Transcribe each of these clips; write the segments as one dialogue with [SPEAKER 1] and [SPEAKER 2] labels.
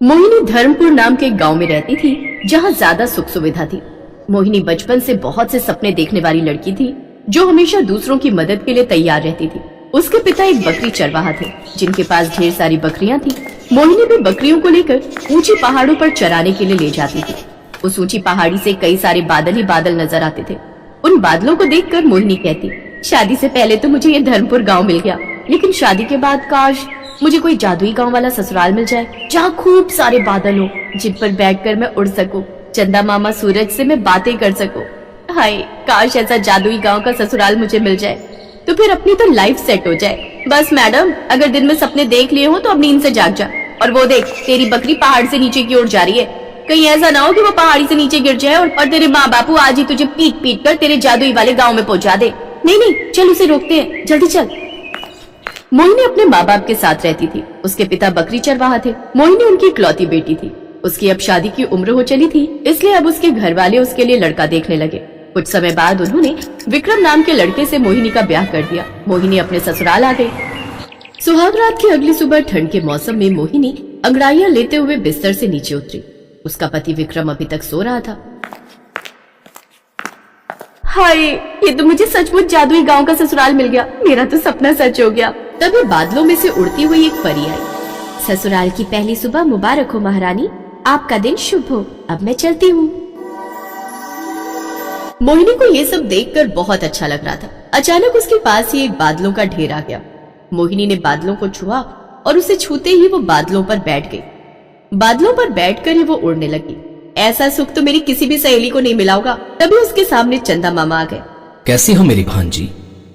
[SPEAKER 1] मोहिनी धर्मपुर नाम के एक गांव में रहती थी, जहां ज्यादा सुख सुविधा थी। मोहिनी बचपन से बहुत से सपने देखने वाली लड़की थी, जो हमेशा दूसरों की मदद के लिए तैयार रहती थी। उसके पिता एक बकरी चरवाहा थे, जिनके पास ढेर सारी बकरियां थी। मोहिनी भी बकरियों को लेकर ऊंची पहाड़ों पर चराने के लिए ले जाती थी। उस ऊंची पहाड़ी से कई सारे बादल ही बादल नजर आते थे। उन बादलों को देखकर मोहिनी कहती, शादी से पहले तो मुझे ये धर्मपुर गाँव मिल गया, लेकिन शादी के बाद काश मुझे कोई जादुई गांव वाला ससुराल मिल जाए, जहाँ खूब सारे बादल हो, जिन पर बैठकर मैं उड़ सकूं, चंदा मामा सूरज से मैं बातें कर सकूं। हाय, काश ऐसा जादुई गांव का ससुराल मुझे मिल जाए, तो फिर अपनी तो लाइफ सेट हो जाए। बस मैडम, अगर दिन में सपने देख लिए हो तो अब नींद से जाग जा। और वो देख, तेरी बकरी पहाड़ से नीचे की ओर जा रही है। कहीं ऐसा ना हो कि वो पहाड़ी से नीचे गिर जाए और तेरे माँ बापू आज ही तुझे पीट पीट कर तेरे जादुई वाले गाँव में पहुंचा दे। नहीं, चल उसे रोकते हैं, जल्दी चल। मोहिनी अपने माँ बाप के साथ रहती थी। उसके पिता बकरी चरवाहा थे। मोहिनी उनकी इकलौती बेटी थी। उसकी अब शादी की उम्र हो चली थी, इसलिए अब उसके घर वाले उसके लिए लड़का देखने लगे। कुछ समय बाद उन्होंने विक्रम नाम के लड़के से मोहिनी का ब्याह कर दिया। मोहिनी अपने ससुराल आ गई। सुहाग रात की अगली सुबह ठंड के मौसम में मोहिनी अंगड़ाइयां लेते हुए बिस्तर से नीचे उतरी। उसका पति विक्रम अभी तक सो रहा था। हाय, ये तो मुझे सचमुच जादुई गांव का ससुराल मिल गया। मेरा तो सपना सच हो गया। तभी बादलों में से उड़ती हुई एक परी आई।
[SPEAKER 2] ससुराल की पहली सुबह मुबारक हो महारानी, आपका दिन शुभ हो। अब मैं चलती हूँ।
[SPEAKER 1] मोहिनी को ये सब देखकर बहुत अच्छा लग रहा था। अचानक उसके पास ही एक बादलों का ढेर आ गया। मोहिनी ने बादलों को छुआ और उसे छूते ही वो बादलों पर बैठ गई। बादलों पर बैठकर ही वो उड़ने लगी। ऐसा सुख तो मेरी किसी भी सहेली को नहीं मिला होगा। तभी उसके सामने चंदा मामा आ गए।
[SPEAKER 3] कैसी हो मेरी भांजी?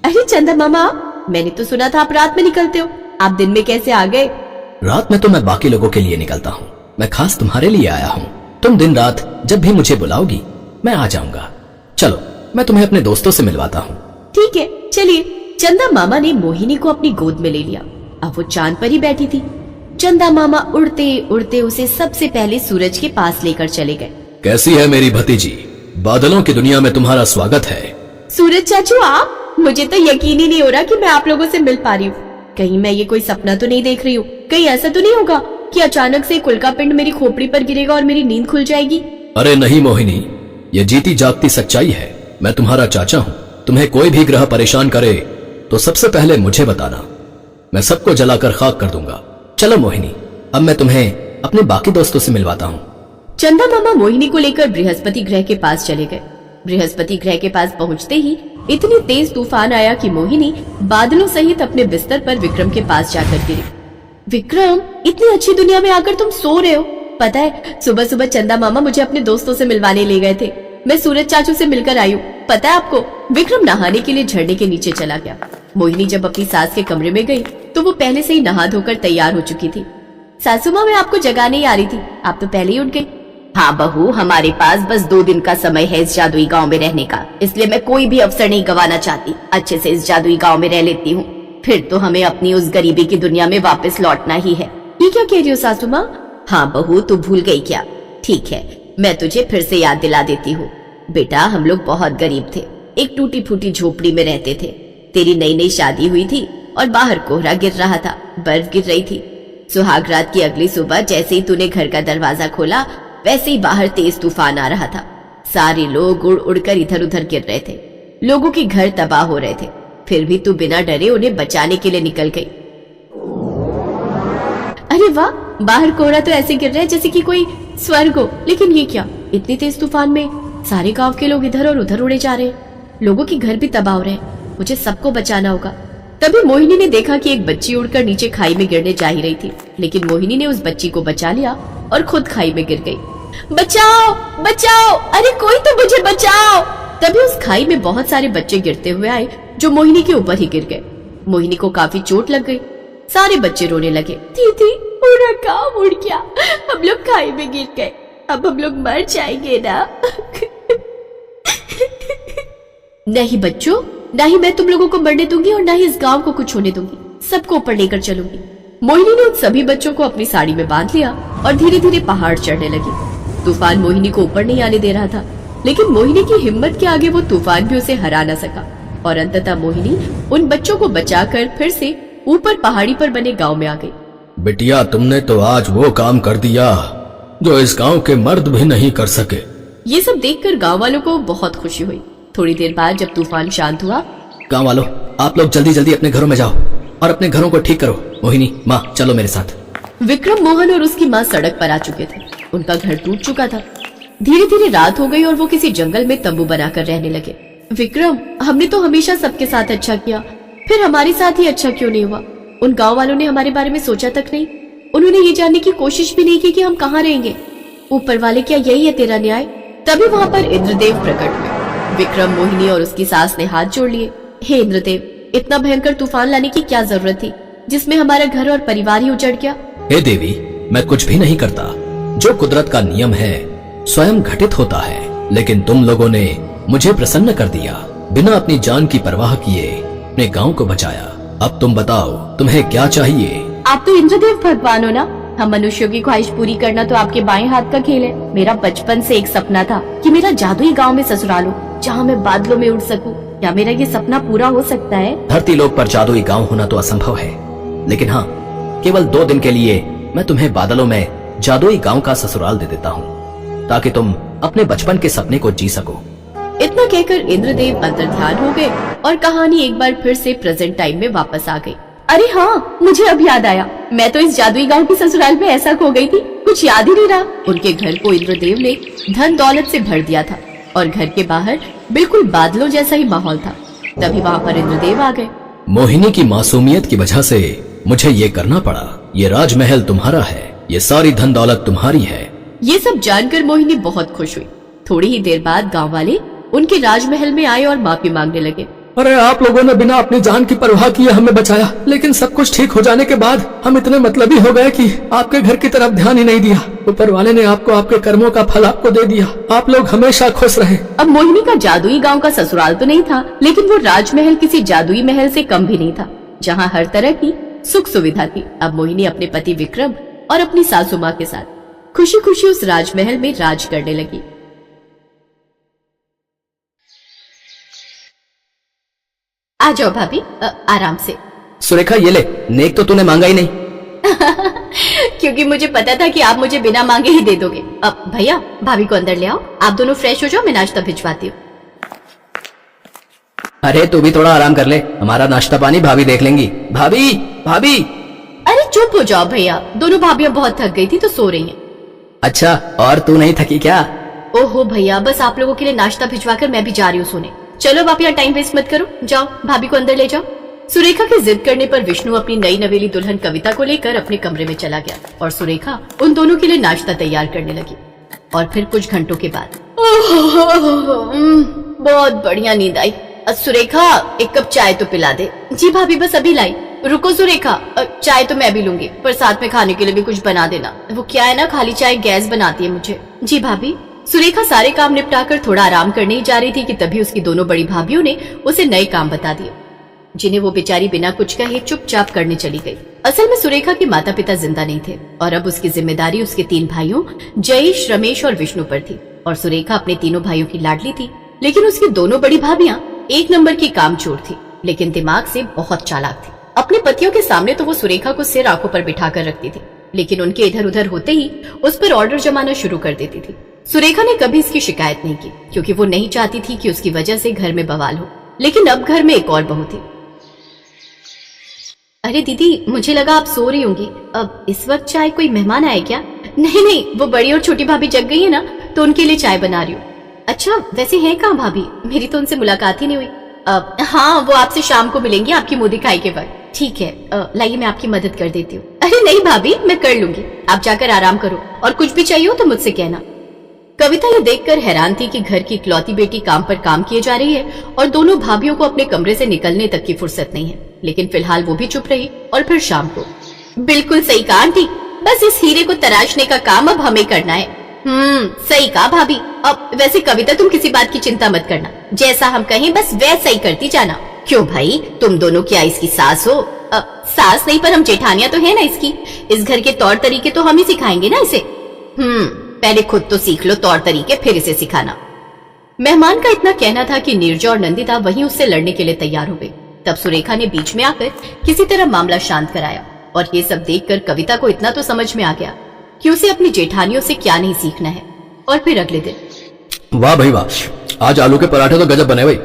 [SPEAKER 1] अरे चंदा मामा, मैंने तो सुना था आप रात में निकलते हो, आप दिन में कैसे आ गए?
[SPEAKER 3] रात में तो मैं बाकी लोगों के लिए निकलता हूँ, मैं खास तुम्हारे लिए आया हूँ। तुम दिन रात जब भी मुझे बुलाओगी मैं आ जाऊंगा। चलो, मैं तुम्हें अपने दोस्तों से मिलवाता हूँ।
[SPEAKER 1] ठीक है, चलिए। चंदा मामा ने मोहिनी को अपनी गोद में ले लिया। अब वो चांद पर ही बैठी थी। चंदा मामा उड़ते उड़ते उसे सबसे पहले सूरज के पास लेकर चले गए।
[SPEAKER 3] कैसी है मेरी भतीजी? बादलों की दुनिया में तुम्हारा स्वागत है।
[SPEAKER 1] सूरज चाचू, आप? मुझे तो यकीन ही नहीं हो रहा कि मैं आप लोगों से मिल पा रही हूँ। कहीं मैं ये कोई सपना तो नहीं देख रही हूँ? कहीं ऐसा तो नहीं होगा कि अचानक से कुल का पिंड मेरी खोपड़ी पर गिरेगा और मेरी नींद खुल जाएगी?
[SPEAKER 3] अरे नहीं मोहिनी, ये जीती जागती सच्चाई है। मैं तुम्हारा चाचा हूँ। तुम्हें कोई भी ग्रह परेशान करे तो सबसे पहले मुझे बताना, मैं सबको जलाकर खाक कर दूंगा। चलो मोहिनी, अब मैं तुम्हें अपने बाकी दोस्तों से मिलवाता हूँ।
[SPEAKER 1] चंदा मामा मोहिनी को लेकर बृहस्पति ग्रह के पास चले गए। बृहस्पति ग्रह के पास पहुँचते ही इतनी तेज तूफान आया कि मोहिनी बादलों सहित अपने बिस्तर पर विक्रम के पास जाकर गिरी। विक्रम, इतनी अच्छी दुनिया में आकर तुम सो रहे हो? पता है, सुबह सुबह चंदा मामा मुझे अपने दोस्तों से मिलवाने ले गए थे। मैं सूरज चाचू से मिलकर आई हूँ। पता है आपको? विक्रम नहाने के लिए झरने के नीचे चला गया। मोहिनी जब अपनी सास के कमरे में गई तो वो पहले से ही नहा धोकर तैयार हो चुकी थी। सासू माँ, मैं आपको जगाने ही आ रही थी, आप तो पहले ही उठ गई। हाँ बहू, हमारे पास बस 2 दिन का समय है इस जादुई गांव में रहने का, इसलिए मैं कोई भी अवसर नहीं गंवाना चाहती। अच्छे से इस जादुई गांव में रह लेती हूँ, फिर तो हमें अपनी उस गरीबी की दुनिया में वापस लौटना ही है। ये क्या कह रही हो सासू माँ? हाँ बहू, तू भूल गई क्या? ठीक है, मैं तुझे फिर से याद दिला देती हूँ। बेटा, हम लोग बहुत गरीब थे, एक टूटी फूटी झोपड़ी में रहते थे। तेरी नई नई शादी हुई थी और बाहर कोहरा गिर रहा था, बर्फ गिर रही थी। सुहाग रात की अगली सुबह जैसे ही तूने घर का दरवाजा खोला, वैसे ही बाहर तेज तूफान आ रहा था। सारे लोग उड़ उड़कर इधर उधर गिर रहे थे। लोगों के घर तबाह हो रहे थे, फिर भी तू बिना डरे उन्हें बचाने के लिए निकल गई। अरे वाह, बाहर कोहरा तो ऐसे गिर रहा है जैसे कि कोई स्वर्ग हो। लेकिन ये क्या, इतनी तेज तूफान में सारे गांव के लोग इधर और उधर उड़े जा रहे हैं। लोगों के घर भी तबाह हो रहे हैं। मुझे सबको बचाना होगा। तभी मोहिनी ने देखा कि एक बच्ची उड़कर नीचे खाई में गिरने जा ही रही थी, लेकिन मोहिनी ने उस बच्ची को बचा लिया और खुद खाई में गिर गई। बचाओ बचाओ, अरे कोई तो मुझे बचाओ। तभी उस खाई में बहुत सारे बच्चे गिरते हुए आए जो मोहिनी के ऊपर ही गिर गए। मोहिनी को काफी चोट लग गई। सारे बच्चे रोने लगे। दीदी, पूरा गाँव उड़ गया, हम लोग खाई में गिर गए, अब हम लोग मर जाएंगे ना। नहीं बच्चों, ना ही मैं तुम लोगों को मरने दूंगी और ना ही इस गांव को कुछ होने दूंगी। सबको ऊपर लेकर चलूंगी। मोहिनी ने उन सभी बच्चों को अपनी साड़ी में बांध लिया और धीरे धीरे पहाड़ चढ़ने लगी। तूफान मोहिनी को ऊपर नहीं आने दे रहा था, लेकिन मोहिनी की हिम्मत के आगे वो तूफान भी उसे हरा न सका और अंततः मोहिनी उन बच्चों को बचाकर फिर से ऊपर पहाड़ी पर बने गांव में आ गई।
[SPEAKER 3] बिटिया, तुमने तो आज वो काम कर दिया जो इस गांव के मर्द भी नहीं कर सके।
[SPEAKER 1] ये सब देखकर गांव वालों को बहुत खुशी हुई। थोड़ी देर बाद जब तूफान शांत हुआ,
[SPEAKER 3] गांव वालों, आप लोग जल्दी जल्दी अपने घरों में जाओ और अपने घरों को ठीक करो। मोहिनी, माँ, चलो मेरे साथ।
[SPEAKER 1] विक्रम, मोहन और उसकी माँ सड़क पर आ चुके थे। उनका घर टूट चुका था। धीरे धीरे रात हो गई और वो किसी जंगल में तंबू बनाकर रहने लगे। विक्रम, हमने तो हमेशा सबके साथ अच्छा किया, फिर हमारे साथ ही अच्छा क्यों नहीं हुआ? उन गांव वालों ने हमारे बारे में सोचा तक नहीं। उन्होंने ये जानने की कोशिश भी नहीं की कि हम कहाँ रहेंगे। ऊपर वाले, क्या यही है तेरा न्याय? तभी वहाँ पर इंद्रदेव प्रकट हुए। विक्रम, मोहिनी और उसकी सास ने हाथ जोड़ लिए। हे इंद्रदेव, इतना भयंकर तूफान लाने की क्या जरूरत थी, जिसमें हमारा घर और परिवार ही उजड़ गया?
[SPEAKER 3] हे देवी, मैं कुछ भी नहीं करता। जो कुदरत का नियम है स्वयं घटित होता है, लेकिन तुम लोगों ने मुझे प्रसन्न कर दिया। बिना अपनी जान की परवाह किए अपने गांव को बचाया। अब तुम बताओ, तुम्हें क्या चाहिए?
[SPEAKER 1] आप तो इंद्रदेव भगवान हो ना। हम मनुष्यों की ख्वाहिश पूरी करना तो आपके बाएं हाथ का खेल है। मेरा बचपन से एक सपना था कि मेरा जादुई गांव में ससुराल हो, जहां मैं बादलों में उड़ सकूं। क्या मेरा ये सपना पूरा हो सकता है?
[SPEAKER 3] धरती लोक पर जादुई गांव होना तो असंभव है, लेकिन हाँ, केवल 2 दिन के लिए मैं तुम्हें बादलों में जादुई गांव का ससुराल दे देता हूँ, ताकि तुम अपने बचपन के सपने को जी सको।
[SPEAKER 1] इतना कहकर इंद्रदेव अंतर्ध्यान हो गए और कहानी एक बार फिर से प्रेजेंट टाइम में वापस आ गई। अरे हाँ, मुझे अब याद आया, मैं तो इस जादुई गांव की ससुराल में ऐसा खो गई थी, कुछ याद ही नहीं रहा। उनके घर को इंद्रदेव ने धन दौलत से भर दिया था और घर के बाहर बिल्कुल बादलों जैसा ही माहौल था। तभी वहाँ पर इंद्रदेव आ गए।
[SPEAKER 3] मोहिनी की मासूमियत की वजह से मुझे ये करना पड़ा। ये राजमहल तुम्हारा है, ये सारी धन दौलत तुम्हारी है।
[SPEAKER 1] ये सब जानकर मोहिनी बहुत खुश हुई। थोड़ी ही देर बाद गांव वाले उनके राजमहल में आए और माफी मांगने लगे।
[SPEAKER 3] अरे, आप लोगों ने बिना अपनी जान की परवाह किए हमें बचाया, लेकिन सब कुछ ठीक हो जाने के बाद हम इतने मतलबी हो गए कि आपके घर की तरफ ध्यान ही नहीं दिया। ऊपर वाले ने आपको आपके कर्मों का फल आपको दे दिया। आप लोग हमेशा खुश रहे।
[SPEAKER 1] अब मोहिनी का जादुई गांव का ससुराल तो नहीं था, लेकिन वो राजमहल किसी जादुई महल से कम भी नहीं था, जहाँ हर तरह की सुख सुविधा थी। अब मोहिनी अपने पति विक्रम और अपनी सासू माँ के साथ खुशी खुशी उस राजमहल में राज करने लगी। आ जाओ भाभी, आराम से।
[SPEAKER 3] सुरेखा, ये ले, नेक तो तूने मांगा ही नहीं।
[SPEAKER 1] क्योंकि मुझे पता था कि आप मुझे बिना मांगे ही दे दोगे। अब भैया, भाभी को अंदर ले आओ, आप दोनों फ्रेश हो जाओ, मैं नाश्ता भिजवाती हूँ।
[SPEAKER 3] अरे, तू भी थोड़ा आराम कर ले, हमारा नाश्ता पानी भाभी देख लेंगी। भाभी, भाभी।
[SPEAKER 1] अरे चुप हो जाओ भैया, दोनों भाभियां बहुत थक गई थी तो सो रही हैं।
[SPEAKER 3] अच्छा, और तू नहीं थकी क्या?
[SPEAKER 1] ओहो भैया, बस आप लोगों के लिए नाश्ता भिजवाकर मैं भी जा रही हूँ सोने। चलो अब आप यहाँ टाइम वेस्ट मत करो, जाओ भाभी को अंदर ले जाओ। सुरेखा की जिद करने पर विष्णु अपनी नई नवेली दुल्हन कविता को लेकर अपने कमरे में चला गया और सुरेखा उन दोनों के लिए नाश्ता तैयार करने लगी। और फिर कुछ घंटों के बाद बहुत बढ़िया नींद आई। सुरेखा, एक कप चाय तो पिला दे। जी भाभी, बस अभी लाई। रुको सुरेखा, चाय तो मैं भी लूंगी, पर साथ में खाने के लिए भी कुछ बना देना। वो क्या है ना, खाली चाय गैस बनाती है मुझे। जी भाभी। सुरेखा सारे काम निपटाकर थोड़ा आराम करने ही जा रही थी कि तभी उसकी दोनों बड़ी भाभियों ने उसे नए काम बता दिए, जिन्हें वो बेचारी बिना कुछ कहे चुपचाप करने चली गई। असल में सुरेखा के माता पिता जिंदा नहीं थे और अब उसकी जिम्मेदारी उसके 3 भाइयों जयेश, रमेश और विष्णु पर थी। और सुरेखा अपने तीनों भाइयों की लाडली थी, लेकिन उसकी दोनों बड़ी भाभियां एक नंबर की कामचोर थी, लेकिन दिमाग से बहुत चालाक थी। अपने पतियों के सामने तो वो सुरेखा को सिर आंखों पर बिठाकर रखती थी, लेकिन उनके इधर उधर होते ही उस पर ऑर्डर जमाना शुरू कर देती थी। सुरेखा ने कभी इसकी शिकायत नहीं की, क्योंकि वो नहीं चाहती थी कि उसकी वजह से घर में बवाल हो। लेकिन अब घर में एक और बहू थी। अरे दीदी, मुझे लगा आप सो रही होंगी। अब इस वक्त चाय कोई मेहमान आए क्या? नहीं नहीं, वो बड़ी और छोटी भाभी जग गई है ना, तो उनके लिए चाय बना रही हूँ। अच्छा, वैसे है कहाँ भाभी? मेरी तो उनसे मुलाकात ही नहीं हुई। हाँ, वो आपसे शाम को मिलेंगी आपकी मुंह दिखाई के वक्त। ठीक है, लाइए मैं आपकी मदद कर देती हूँ। अरे नहीं भाभी, मैं कर लूंगी, आप जाकर आराम करो, और कुछ भी चाहिए हो तो मुझसे कहना। कविता ये देखकर हैरान थी कि घर की इकलौती बेटी काम पर काम किए जा रही है और दोनों भाभियों को अपने कमरे से निकलने तक की फुर्सत नहीं है। लेकिन फिलहाल वो भी चुप रही और फिर शाम को, बिल्कुल सही कहा आंटी, बस इस हीरे को तराशने का काम अब हमें करना है। सही कहा भाभी। अब वैसे कविता, तुम किसी बात की चिंता मत करना, जैसा हम कहें बस वैसा ही करती जाना। क्यों भाई, तुम दोनों क्या इसकी सास हो? सास नहीं, पर हम जेठानियां तो है ना इसकी। इस घर के तौर तरीके तो हम ही सिखाएंगे ना इसे। पहले खुद तो सीख लो तौर तरीके, फिर इसे सिखाना। मेहमान का इतना कहना था कि नीरजा और नंदिता वहीं उससे लड़ने के लिए तैयार हो गई। तब सुरेखा ने बीच में आकर किसी तरह मामला शांत कराया और ये सब देखकर कविता को इतना तो समझ में आ गया कि उसे अपनी जेठानियों से क्या नहीं सीखना है। और फिर अगले दिन,
[SPEAKER 3] वाह भाई वाह, आज आलू के पराठे तो गजब बने भाई।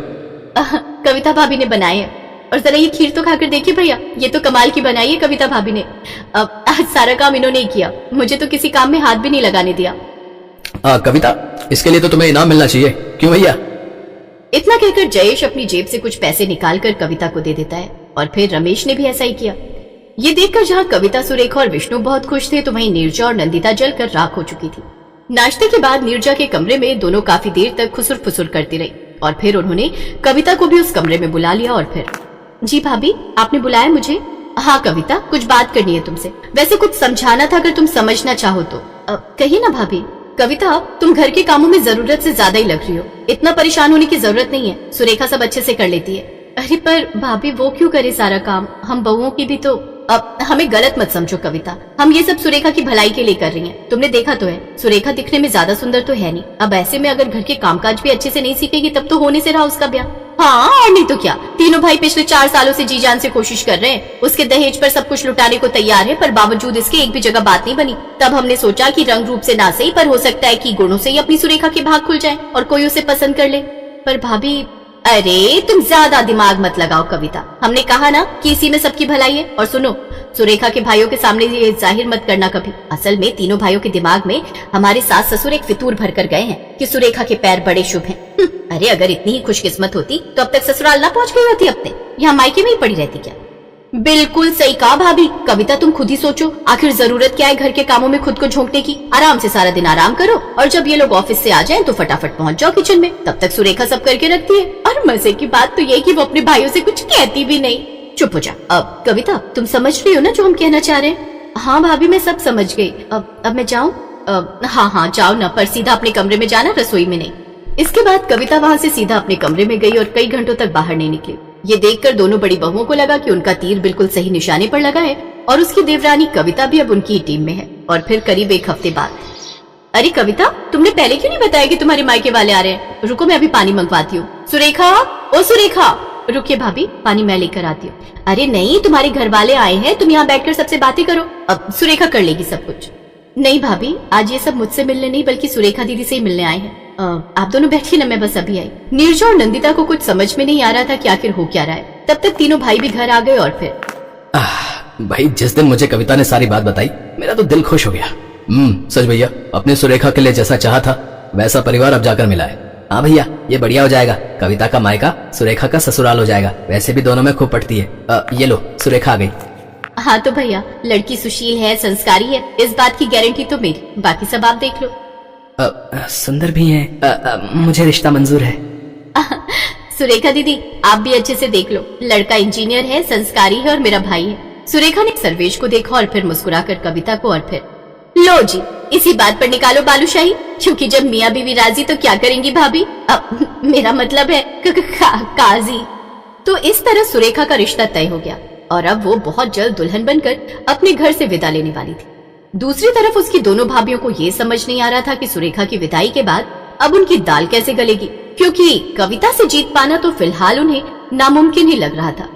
[SPEAKER 1] कविता भाभी ने बनाए हैं। और जरा ये खीर तो खाकर देखिए भैया, ये तो कमाल की बनाई है कविता भाभी ने। अब आज सारा काम इन्होंने ही किया, मुझे तो किसी काम में हाथ भी नहीं लगाने दिया।
[SPEAKER 3] कविता, इसके लिए तो तुम्हें इनाम मिलना चाहिए, क्यों भैया?
[SPEAKER 1] इतना कहकर जयेश अपनी जेब से कुछ पैसे निकालकर कविता को दे देता है और फिर रमेश ने भी ऐसा ही किया। ये देखकर जहाँ कविता, सुरेखा और विष्णु बहुत खुश थे, तो वहीं नीरजा और नंदिता जलकर राख हो चुकी थी। नाश्ते के बाद नीरजा के कमरे में दोनों काफी देर तक खुसुर फुसुर करती रही और फिर उन्होंने कविता को भी उस कमरे में बुला लिया और फिर, जी भाभी आपने बुलाया मुझे? हाँ कविता, कुछ बात करनी है तुमसे, वैसे कुछ समझाना था, अगर तुम समझना चाहो तो। कहिए ना भाभी। कविता, तुम घर के कामों में जरूरत से ज्यादा ही लग रही हो, इतना परेशान होने की जरूरत नहीं है, सुरेखा सब अच्छे से कर लेती है। अरे पर भाभी वो क्यों करे सारा काम, हम बहुओं की भी तो। अब हमें गलत मत समझो कविता, हम ये सब सुरेखा की भलाई के लिए कर रही हैं। तुमने देखा तो है, सुरेखा दिखने में ज्यादा सुंदर तो है नहीं। अब ऐसे में अगर घर के कामकाज भी अच्छे से नहीं सीखेगी तब तो होने से रहा उसका ब्याह। हाँ और नहीं तो क्या, तीनों भाई पिछले 4 सालों से जी जान से कोशिश कर रहे हैं, उसके दहेज पर सब कुछ लुटाने को तैयार है, पर बावजूद इसके एक भी जगह बात नहीं बनी। तब हमने सोचा कि रंग रूप से ना सही, पर हो सकता है कि गुणों से ही अपनी सुरेखा के भाग खुल जाए और कोई उसे पसंद कर ले। पर भाभी, अरे तुम ज्यादा दिमाग मत लगाओ कविता, हमने कहा ना कि इसी में सबकी भलाई है। और सुनो, सुरेखा के भाइयों के सामने ये जाहिर मत करना कभी। असल में तीनों भाइयों के दिमाग में हमारे सास ससुर एक फितूर भर कर गए हैं कि सुरेखा के पैर बड़े शुभ हैं। अरे अगर इतनी ही खुशकिस्मत होती तो अब तक ससुराल ना पहुंच गई होती, अपने यहाँ मायके में ही पड़ी रहती क्या? बिल्कुल सही कहा भाभी। कविता तुम खुद ही सोचो, आखिर जरूरत क्या है घर के कामों में खुद को झोंकने की? आराम से सारा दिन आराम करो और जब ये लोग ऑफिस से आ जाएं तो फटाफट पहुंच जाओ किचन में, तब तक सुरेखा सब करके रखती है। और मजे की बात तो ये कि वो अपने भाइयों से कुछ कहती भी नहीं। चुप हो जा। अब कविता, तुम समझ रही हो ना जो हम कहना चाह रहे हैं? हाँ भाभी मैं सब समझ गई। अब मैं जाऊँ? हाँ जाओ ना, पर सीधा अपने कमरे में जाना, रसोई में नहीं। इसके बाद कविता वहाँ से सीधा अपने कमरे में गई और कई घंटों तक बाहर नहीं निकली। ये देखकर दोनों बड़ी बहुओं को लगा कि उनका तीर बिल्कुल सही निशाने पर लगा है और उसकी देवरानी कविता भी अब उनकी टीम में है। और फिर करीब 1 हफ्ते बाद, अरे कविता, तुमने पहले क्यों नहीं बताया कि तुम्हारे मायके वाले आ रहे हैं? रुको मैं अभी पानी मंगवाती हूँ। सुरेखा, ओ सुरेखा। रुकिए भाभी, पानी मैं लेकर आती हूँ। अरे नहीं, तुम्हारे घर वाले आए हैं, तुम यहाँ बैठकर सबसे बातें करो, अब सुरेखा कर लेगी सब कुछ। नहीं भाभी, आज ये सब मुझसे मिलने नहीं बल्कि सुरेखा दीदी से ही मिलने आए हैं। आप दोनों बैठिए ना, मैं बस अभी आई। नीरजा और नंदिता को कुछ समझ में नहीं आ रहा था कि आखिर हो क्या रहा है। तब तक तीनों भाई भी घर आ गए और फिर
[SPEAKER 3] भाई जिस दिन मुझे कविता ने सारी बात बताई मेरा तो दिल खुश हो गया। सच भैया, अपने सुरेखा के लिए जैसा चाहा था वैसा परिवार अब जाकर मिला है। हाँ भैया, ये बढ़िया हो जाएगा, कविता का मायका सुरेखा का ससुराल हो जाएगा। वैसे भी दोनों में खूब पटती है। ये लो, सुरेखा आ गई।
[SPEAKER 1] हाँ तो भैया, लड़की सुशील है, संस्कारी है, इस बात की गारंटी तो मेरी, बाकी सब आप देख लो।
[SPEAKER 3] सुंदर भी है। मुझे रिश्ता मंजूर है।
[SPEAKER 1] सुरेखा दीदी, आप भी अच्छे से देख लो, लड़का इंजीनियर है, संस्कारी है और मेरा भाई है। सुरेखा ने सर्वेश को देखा और फिर मुस्कुराकर कविता को और फिर, लो जी, इसी बात पर निकालो बालूशाही, क्योंकि जब मियाँ बीवी राजी तो क्या करेंगी भाभी? अब मेरा मतलब है काजी। तो इस तरह सुरेखा का रिश्ता तय हो गया और अब वो बहुत जल्द दुल्हन बनकर अपने घर से विदा लेने वाली थी। दूसरी तरफ उसकी दोनों भाभियों को ये समझ नहीं आ रहा था कि सुरेखा की विदाई के बाद अब उनकी दाल कैसे गलेगी, क्योंकि कविता से जीत पाना तो फिलहाल उन्हें नामुमकिन ही लग रहा था।